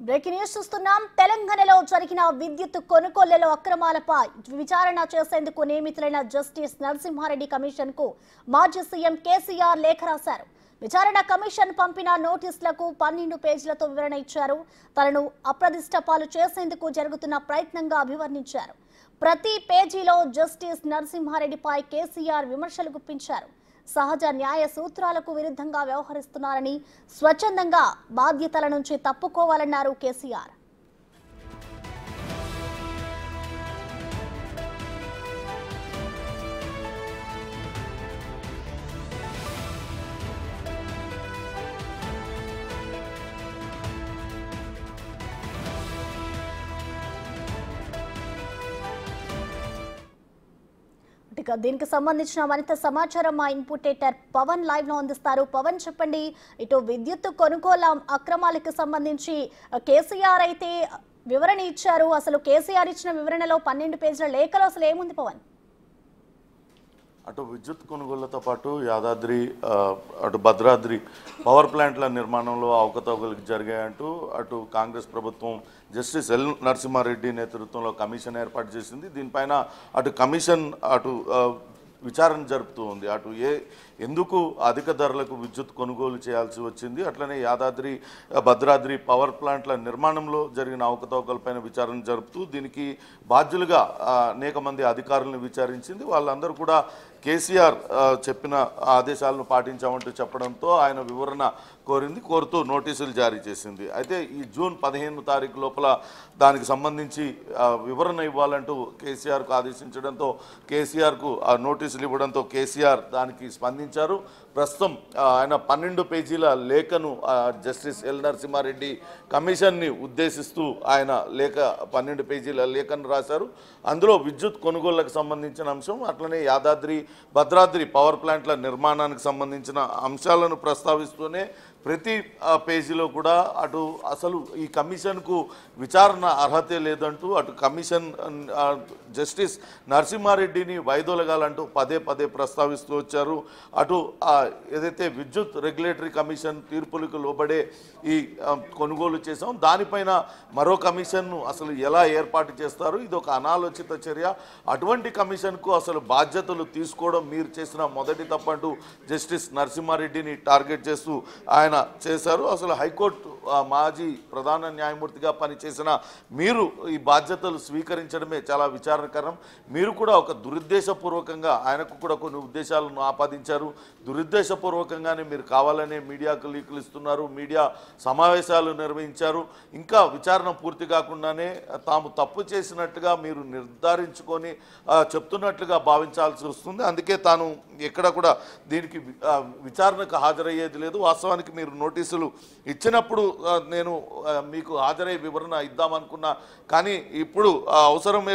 Breaking news చూస్తున్నాం. తెలంగాణలో జరిగిన విద్యుత్ కొనుగోళ్లలో అక్రమాలపై విచారణ చేసేందుకు నియమితులైన జస్టిస్ నరసింహారెడ్డి కమిషన్ కు మాజీ సీఎం కేసీఆర్ లేఖ రాశారు. విచారణ కమిషన్ పంపిన నోటీసులకు 12 పేజీలతో వివరణ ఇచ్చారు. తనను అప్రదిష్ట పాలు చేసేందుకు జరుగుతున్న ప్రయత్నంగా అభివర్ణించారు. ప్రతి పేజీలో జస్టిస్ నరసింహారెడ్డిపై కేసీఆర్ విమర్శలు గుప్పించారు. సహజ న్యాయ సూత్రాలకు విరుద్ధంగా వ్యవహరిస్తున్నారని, స్వచ్ఛందంగా బాధ్యతల నుంచి తప్పుకోవాలన్నారు కేసీఆర్. దీనికి సంబంధించిన మరింత సమాచారం మా ఇన్పుటేటర్ పవన్ లైవ్ లో అందిస్తారు. పవన్, చెప్పండి. ఇటు విద్యుత్ కొనుగోలు అక్రమాలకు సంబంధించి కేసీఆర్ అయితే వివరణ ఇచ్చారు. అసలు కేసీఆర్ ఇచ్చిన వివరణలో 12 పేజీల లేఖలో అసలు ఏముంది పవన్? అటు విద్యుత్ కొనుగోళ్లతో పాటు యాదాద్రి అటు భద్రాద్రి పవర్ ప్లాంట్ల నిర్మాణంలో అవకతవకలు జరిగాయంటూ అటు కాంగ్రెస్ ప్రభుత్వం జస్టిస్ ఎల్ నరసింహారెడ్డి నేతృత్వంలో కమిషన్ ఏర్పాటు చేసింది. దీనిపైన అటు కమిషన్ అటు విచారణ జరుపుతూ ఉంది. అటు ఎందుకు అధిక ధరలకు విద్యుత్ కొనుగోలు చేయాల్సి వచ్చింది, అట్లనే యాదాద్రి భద్రాద్రి పవర్ ప్లాంట్ల నిర్మాణంలో జరిగిన అవకతవకలపైన విచారణ జరుపుతూ దీనికి బాధ్యులుగా అనేక మంది అధికారులను విచారించింది. వాళ్ళందరూ కూడా కేసీఆర్ చెప్పిన ఆదేశాలను పాటించామంటూ చెప్పడంతో ఆయన వివరణ కోరుతూ నోటీసులు జారీ చేసింది. అయితే ఈ జూన్ 15 తారీఖు లోపల దానికి సంబంధించి వివరణ ఇవ్వాలంటూ కేసీఆర్కు ఆదేశించడంతో కేసీఆర్కు ఆ నోటీసులు ఇవ్వడంతో కేసీఆర్ దానికి స్పందించారు. ప్రస్తుతం ఆయన 12 పేజీల లేఖను జస్టిస్ ఎల్ నరసింహారెడ్డి కమిషన్ని ఉద్దేశిస్తూ ఆయన 12 పేజీల లేఖను రాశారు. అందులో విద్యుత్ కొనుగోళ్లకు సంబంధించిన అంశం, అట్లనే యాదాద్రి భద్రాద్రి పవర్ ప్లాంట్ల నిర్మాణానికి సంబంధించిన అంశాలను ప్రస్తావిస్తూనే ప్రతి పేజీలో కూడా అటు అసలు ఈ కమిషన్కు విచారణ అర్హతే లేదంటూ అటు కమిషన్ జస్టిస్ నరసింహారెడ్డిని వైదొలగాలంటూ పదే ప్రస్తావిస్తూ వచ్చారు. అటు ఏదైతే విద్యుత్ రెగ్యులేటరీ కమిషన్ తీర్పులకు లోబడే ఈ కొనుగోలు చేసాం, దానిపైన మరో కమిషన్ను అసలు ఎలా ఏర్పాటు చేస్తారు, ఇది ఒక అనాలోచిత చర్య. అటువంటి కమిషన్కు అసలు బాధ్యతలు తీసుకోవడం మీరు చేసిన మొదటి తప్పంటూ జస్టిస్ నరసింహారెడ్డిని టార్గెట్ చేస్తూ ఆయన చేశారు. అసలు హైకోర్టు మాజీ ప్రధాన న్యాయమూర్తిగా పనిచేసిన మీరు ఈ బాధ్యతలు స్వీకరించడమే చాలా విచారణకరం. మీరు కూడా ఒక దురుద్దేశపూర్వకంగా ఆయనకు కూడా కొన్ని ఉద్దేశాలను ఆపాదించారు. దురుద్దేశపూర్వకంగానే మీరు కావాలనే మీడియాకు లీకులు ఇస్తున్నారు, మీడియా సమావేశాలు నిర్వహించారు. ఇంకా విచారణ పూర్తి కాకుండానే తాము తప్పు చేసినట్టుగా మీరు నిర్ధారించుకొని చెప్తున్నట్లుగా భావించాల్సి వస్తుంది. అందుకే తాను ఎక్కడ కూడా దీనికి విచారణకు హాజరయ్యేది లేదు. వాస్తవానికి మీరు నోటీసులు ఇచ్చినప్పుడు నేను మీకు హాజరయ్యే వివరణ ఇద్దామనుకున్నా, కానీ ఇప్పుడు అవసరమే